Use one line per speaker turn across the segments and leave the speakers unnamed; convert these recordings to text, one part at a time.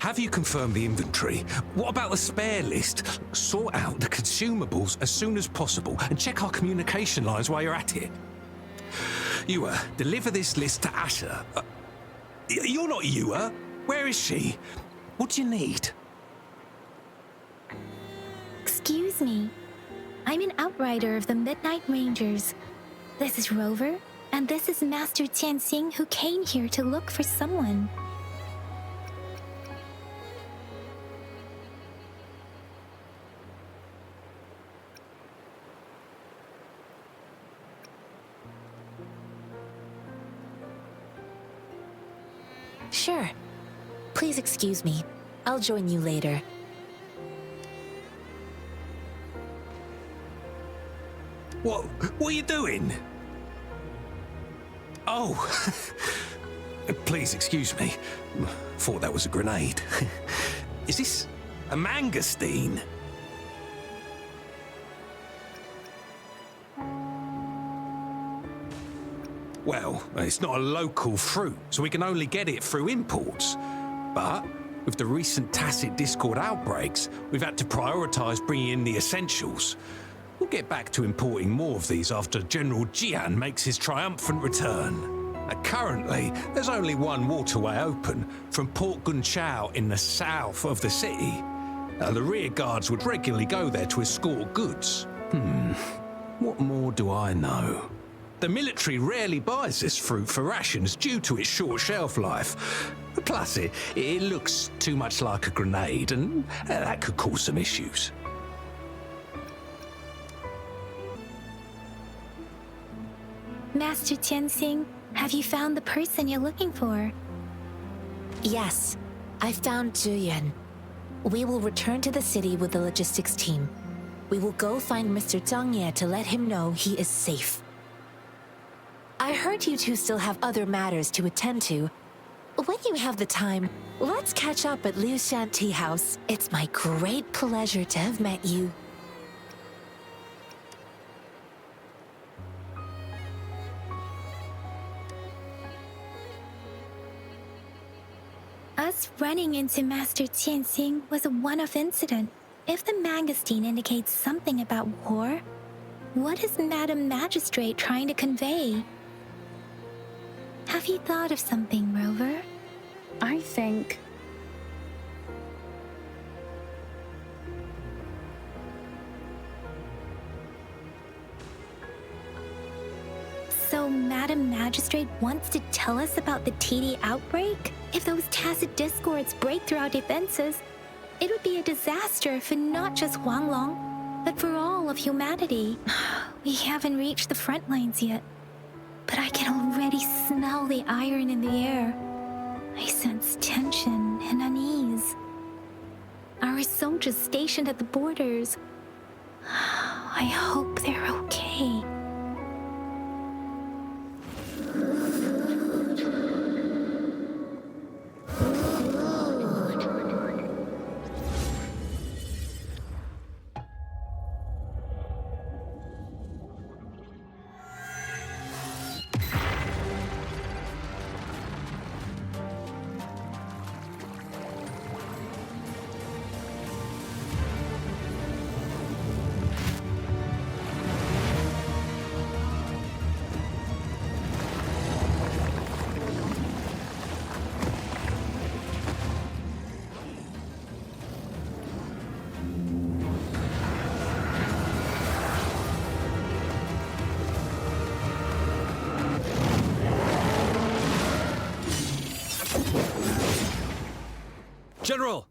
Have you confirmed the inventory? What about the spare list? Sort out the consumables as soon as possible and check our communication lines while you're at it. Ewa, deliver this list to Asher. You're not Ewa. Where is she? What do you need?
Excuse me. I'm an outrider of the Midnight Rangers. This is Rover, and this is Master Tianxing, who came here to look for someone. Sure. Please excuse me. I'll join you later.
What are you doing? Oh, please excuse me. Thought that was a grenade. Is this a mangosteen? Well, it's not a local fruit, so we can only get it through imports. But with the recent tacit Discord outbreaks, we've had to prioritize bringing in the essentials. We'll get back to importing more of these after General Jian makes his triumphant return. Currently, there's only one waterway open, from Port Gunchao in the south of the city. The rear guards would regularly go there to escort goods. What more do I know? The military rarely buys this fruit for rations due to its short shelf life. Plus, it looks too much like a grenade, and that could cause some issues.
Master Tianxing, have you found the person you're looking for? Yes, I found Zhuyan. We will return to the city with the logistics team. We will go find Mr. Zhang Ye to let him know he is safe. I heard you two still have other matters to attend to. When you have the time, let's catch up at Liu Shan Tea House. It's my great pleasure to have met you. Us running into Master Tianxing was a one-off incident. If the mangosteen indicates something about war, what is Madam Magistrate trying to convey? Have you thought of something, Rover?
I think...
So Madam Magistrate wants to tell us about the TD outbreak? If those tacit discords break through our defenses, it would be a disaster for not just Huanglong, but for all of humanity. We haven't reached the front lines yet, but I can already smell the iron in the air. I sense tension and unease. Our soldiers stationed at the borders, I hope they're okay.
General!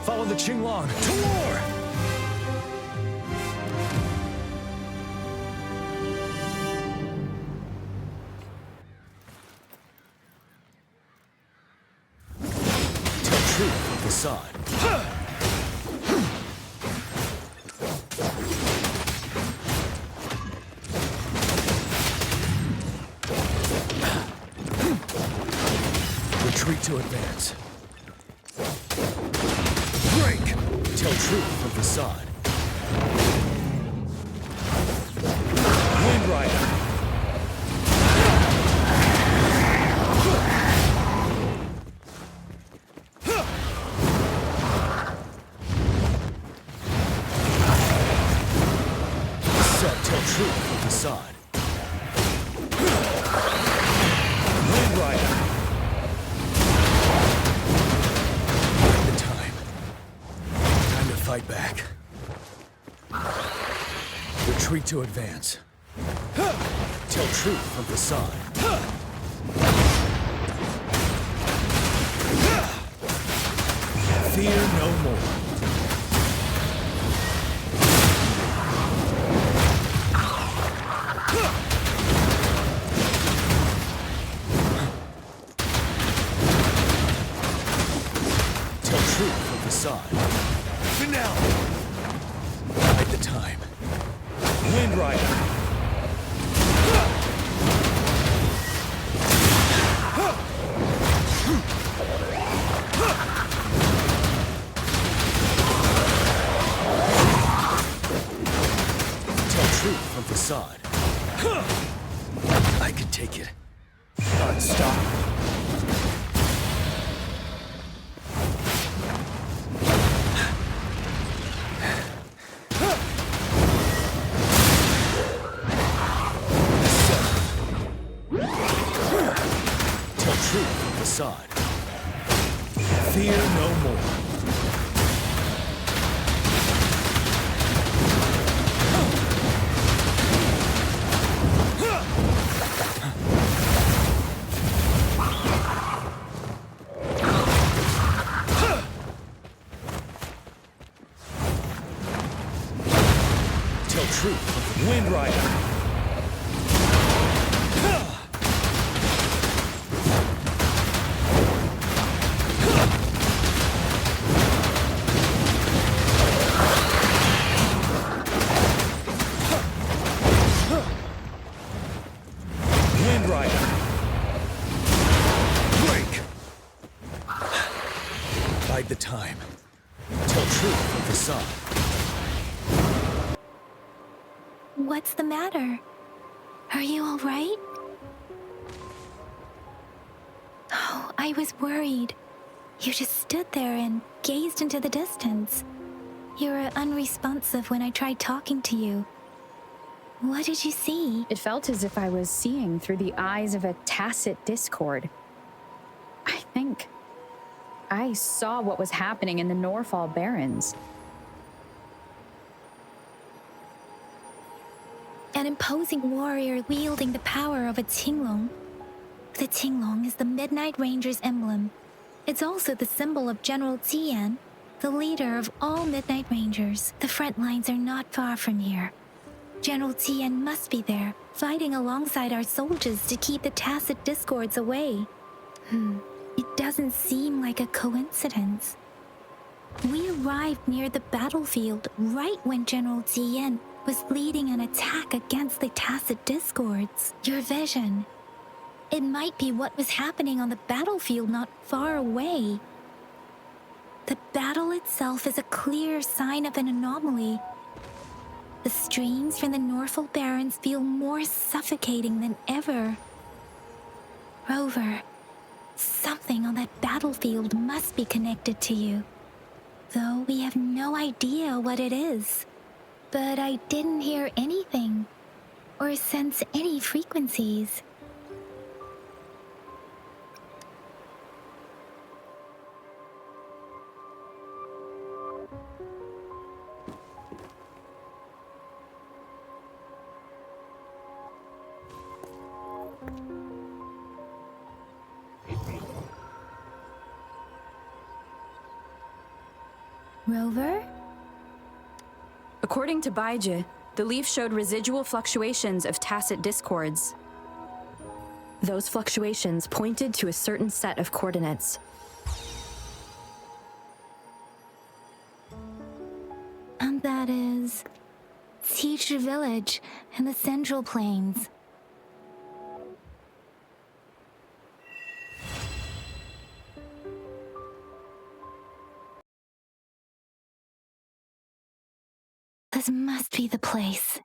Follow the Qinglong to war! To the truth of the sun.
to advance. Break! Tell truth from facade. Wind Rider. Set, tell truth from facade. Wind Rider. The time. Time to fight back. Retreat to advance. Tell truth from facade. Fear no more. Tell truth from facade. Finale. Bide the time. Wind Rider. Tell truth from facade. I can take it. Unstoppable. Tell truth from facade. Fear no more. Tell truth from Wind Rider. Wind Rider. Break. Bide the time. Tell truth from facade.
What's the matter? Are you all right? Oh, I was worried. You just stood there and gazed into the distance. You were unresponsive when I tried talking to you. What did you see?
It felt as if I was seeing through the eyes of a tacit discord. I think I saw what was happening in the Norfall Barrens.
An imposing warrior wielding the power of a Tinglong. The Tinglong is the Midnight Ranger's emblem. It's also the symbol of General Tian, the leader of all Midnight Rangers. The front lines are not far from here. General Tian must be there, fighting alongside our soldiers to keep the tacit discords away. It doesn't seem like a coincidence. We arrived near the battlefield right when General Tian was leading an attack against the tacit discords. Your vision. It might be what was happening on the battlefield not far away. The battle itself is a clear sign of an anomaly. The streams from the Norfall Barrens feel more suffocating than ever. Rover, something on that battlefield must be connected to you. Though we have no idea what it is. But I didn't hear anything or sense any frequencies. Rover?
According to Baiji, the leaf showed residual fluctuations of tacit discords. Those fluctuations pointed to a certain set of coordinates.
And that is Teacher Village in the Central Plains. This must be the place.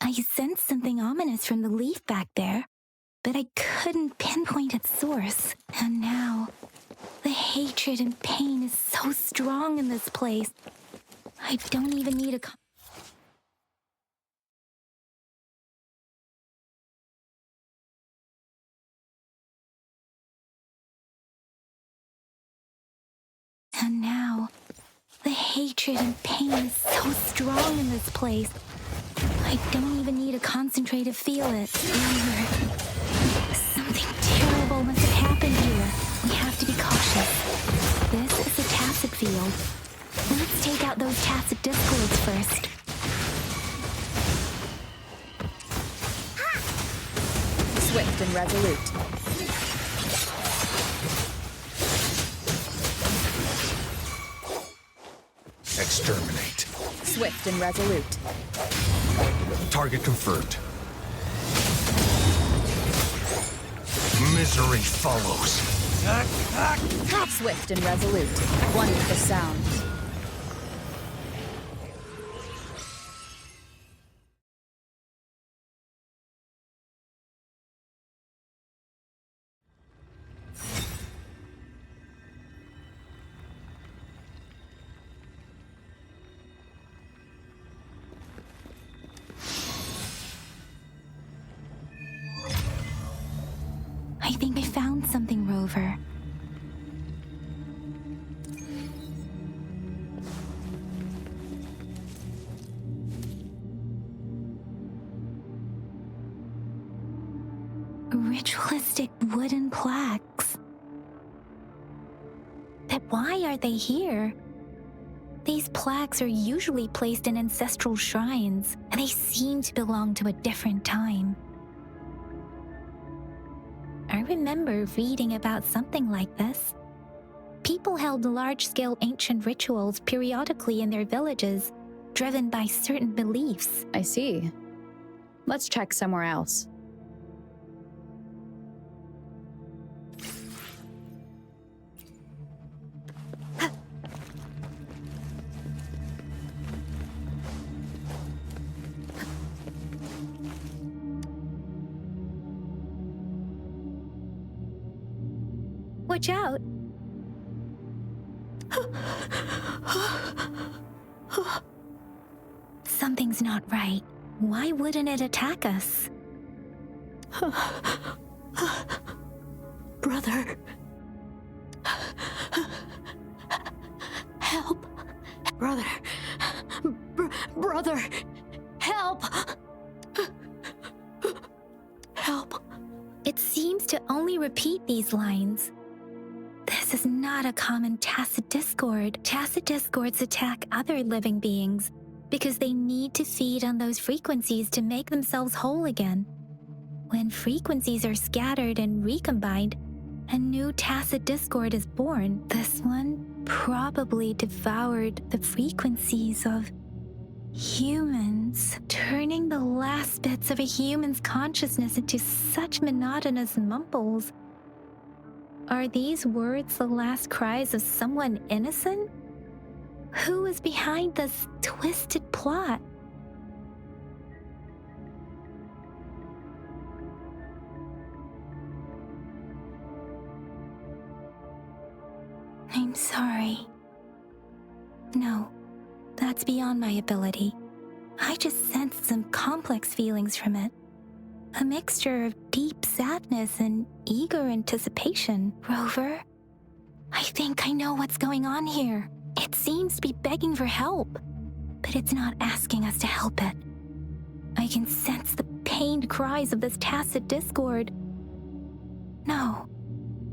I sensed something ominous from the leaf back there, but I couldn't pinpoint its source. And now, the hatred and pain is so strong in this place. I don't even need a... And now, the hatred and pain is so strong in this place. I don't even need to concentrate to feel it. Something terrible must have happened here. We have to be cautious. This is the tacit field. Let's take out those tacit discords first.
Swift and resolute.
Exterminate.
Swift and resolute.
Target confirmed. Misery follows.
Swift and resolute. One with the sound.
I think I found something, Rover. Ritualistic wooden plaques. But why are they here? These plaques are usually placed in ancestral shrines, and they seem to belong to a different time. I remember reading about something like this. People held large-scale ancient rituals periodically in their villages, driven by certain beliefs.
I see. Let's check somewhere else.
Watch out! Something's not right. Why wouldn't it attack us? Brother. Help. Brother. Brother. Help. Help. It seems to only repeat these lines. This is not a common tacit discord. Tacit discords attack other living beings because they need to feed on those frequencies to make themselves whole again. When frequencies are scattered and recombined, a new tacit discord is born. This one probably devoured the frequencies of humans, turning the last bits of a human's consciousness into such monotonous mumbles. Are these words the last cries of someone innocent? Who is behind this twisted plot? I'm sorry. No, that's beyond my ability. I just sensed some complex feelings from it. A mixture of deep sadness and eager anticipation. Rover, I think I know what's going on here. It seems to be begging for help, but it's not asking us to help it. I can sense the pained cries of this tacit discord. No,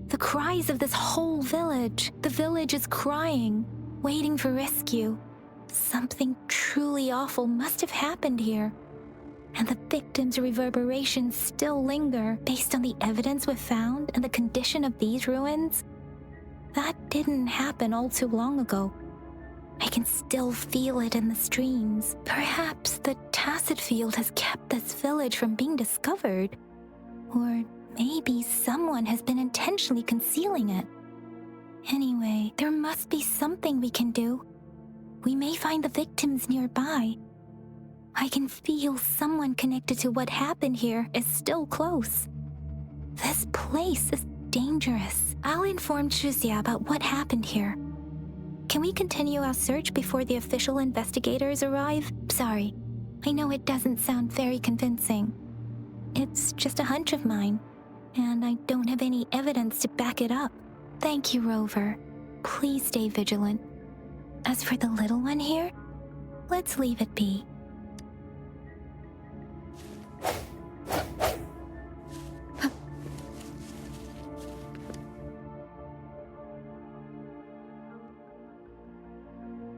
the cries of this whole village. The village is crying, waiting for rescue. Something truly awful must have happened here. And the victims' reverberations still linger based on the evidence we've found and the condition of these ruins. That didn't happen all too long ago. I can still feel it in the streams. Perhaps the tacit field has kept this village from being discovered. Or maybe someone has been intentionally concealing it. Anyway, there must be something we can do. We may find the victims nearby. I can feel someone connected to what happened here is still close. This place is dangerous. I'll inform Chuzia about what happened here. Can we continue our search before the official investigators arrive? Sorry, I know it doesn't sound very convincing. It's just a hunch of mine, and I don't have any evidence to back it up. Thank you, Rover. Please stay vigilant. As for the little one here, let's leave it be.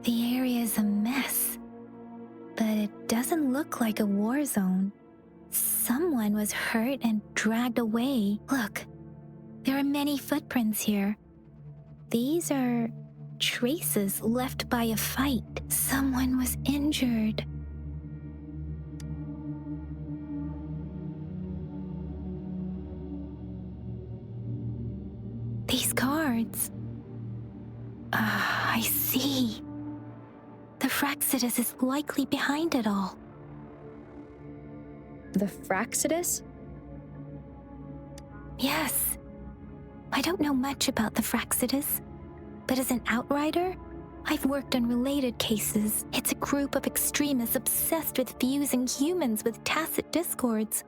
The area is a mess, but it doesn't look like a war zone. Someone was hurt and dragged away. Look, there are many footprints here. These are traces left by a fight. Someone was injured. These cards. I see. The Fraxidus is likely behind it all.
The Fraxidus?
Yes. I don't know much about the Fraxidus, but as an outrider, I've worked on related cases. It's a group of extremists obsessed with fusing humans with tacit discords.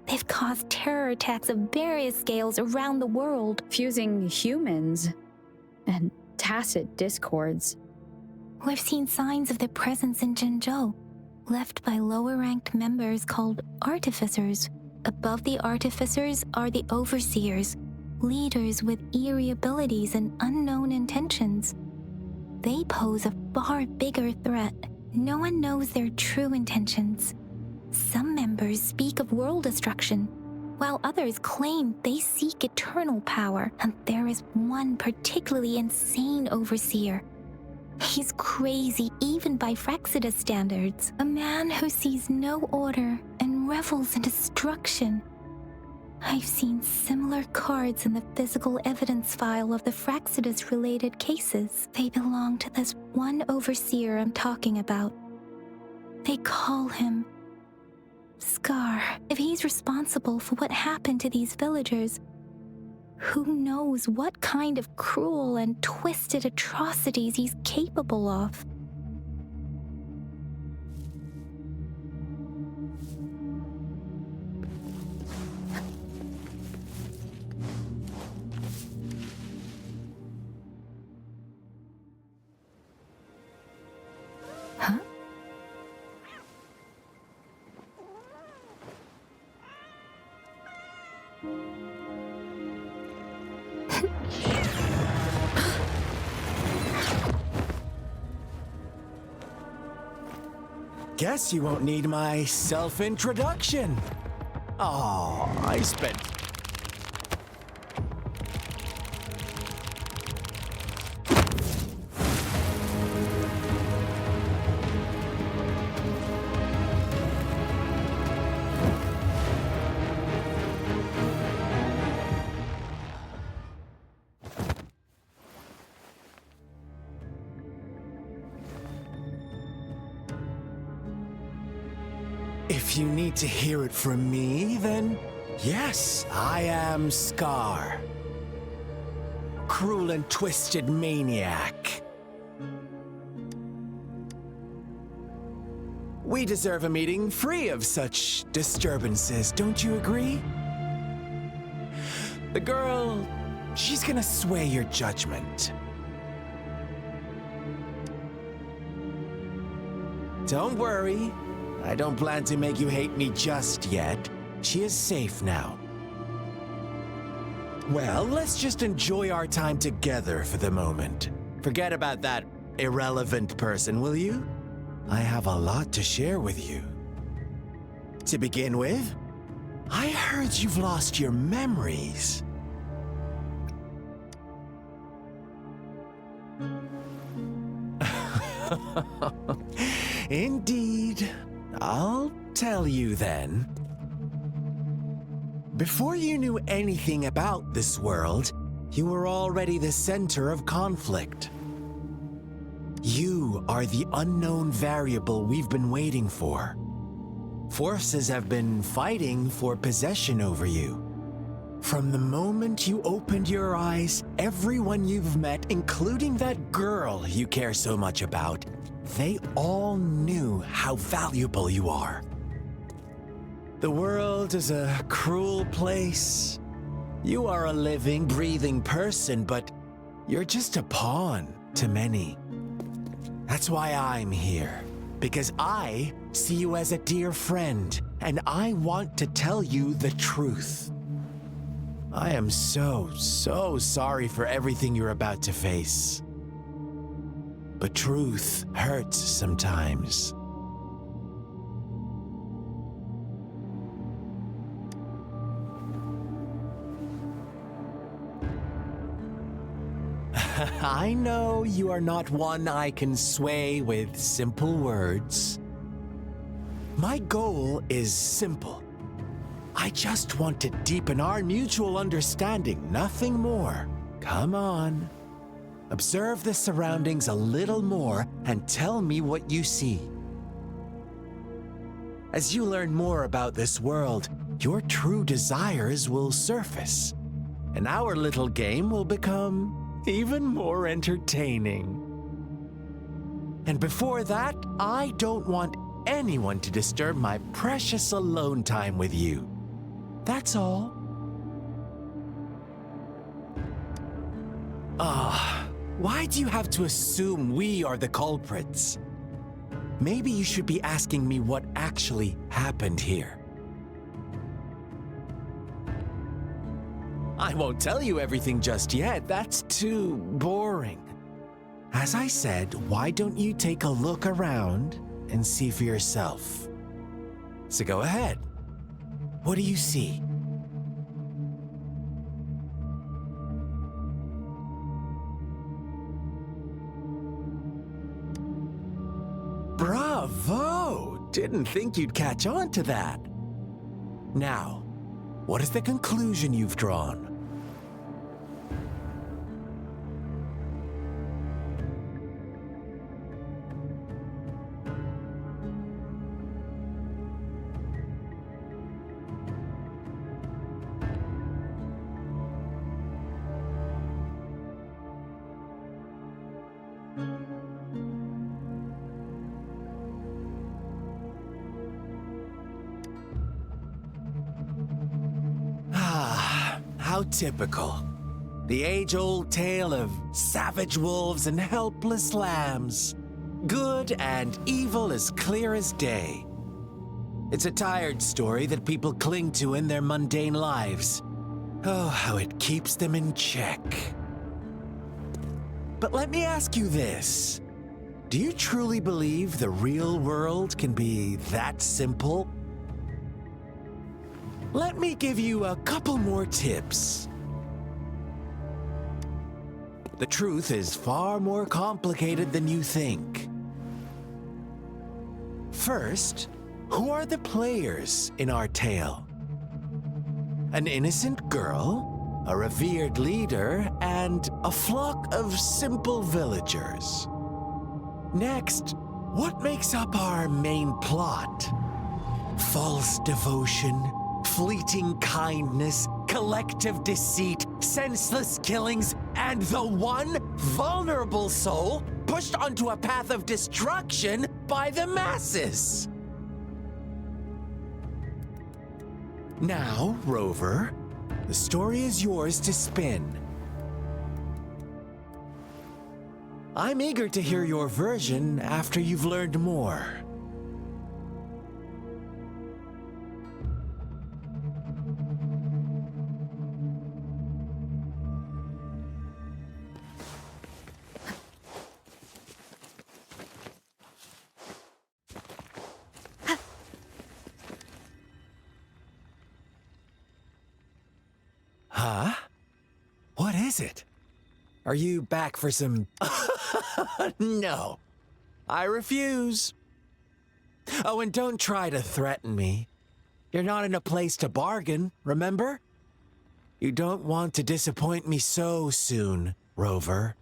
They've caused terror attacks of various scales around the world.
Fusing humans and tacit discords.
We've seen signs of their presence in Jinzhou, left by lower-ranked members called artificers. Above the artificers are the overseers, leaders with eerie abilities and unknown intentions. They pose a far bigger threat. No one knows their true intentions. Some members speak of world destruction, while others claim they seek eternal power, and there is one particularly insane overseer. He's crazy even by Fraxidus standards. A man who sees no order and revels in destruction. I've seen similar cards in the physical evidence file of the Fraxidus-related cases. They belong to this one overseer I'm talking about. They call him Scar. If he's responsible for what happened to these villagers, who knows what kind of cruel and twisted atrocities he's capable of? Huh?
Guess you won't need my self-introduction. Oh, I spent... If you need to hear it from me, then yes, I am Scar. Cruel and twisted maniac. We deserve a meeting free of such disturbances, don't you agree? The girl, she's gonna sway your judgment. Don't worry. I don't plan to make you hate me just yet. She is safe now. Well, let's just enjoy our time together for the moment. Forget about that irrelevant person, will you? I have a lot to share with you. To begin with, I heard you've lost your memories. Indeed. I'll tell you then. Before you knew anything about this world, you were already the center of conflict. You are the unknown variable we've been waiting for. Forces have been fighting for possession over you. From the moment you opened your eyes, everyone you've met, including that girl you care so much about, they all knew how valuable you are. The world is a cruel place. You are a living, breathing person, but you're just a pawn to many. That's why I'm here, because I see you as a dear friend, and I want to tell you the truth. I am so sorry for everything you're about to face. But truth hurts sometimes. I know you are not one I can sway with simple words. My goal is simple. I just want to deepen our mutual understanding, nothing more. Come on. Observe the surroundings a little more and tell me what you see. As you learn more about this world, your true desires will surface, and our little game will become even more entertaining. And before that, I don't want anyone to disturb my precious alone time with you. That's all. Why do you have to assume we are the culprits? Maybe you should be asking me what actually happened here. I won't tell you everything just yet. That's too boring. As I said, why don't you take a look around and see for yourself? So go ahead. What do you see? Bravo! Didn't think you'd catch on to that. Now, what is the conclusion you've drawn? How typical. The age-old tale of savage wolves and helpless lambs. Good and evil as clear as day. It's a tired story that people cling to in their mundane lives. Oh, how it keeps them in check. But let me ask you this. Do you truly believe the real world can be that simple? Let me give you a couple more tips. The truth is far more complicated than you think. First, who are the players in our tale? An innocent girl, a revered leader, and a flock of simple villagers. Next, what makes up our main plot? False devotion, fleeting kindness, collective deceit, senseless killings, and the one vulnerable soul pushed onto a path of destruction by the masses. Now, Rover, the story is yours to spin. I'm eager to hear your version after you've learned more. Huh? What is it? Are you back for some... No, I refuse. Oh, and don't try to threaten me. You're not in a place to bargain, remember? You don't want to disappoint me so soon, Rover.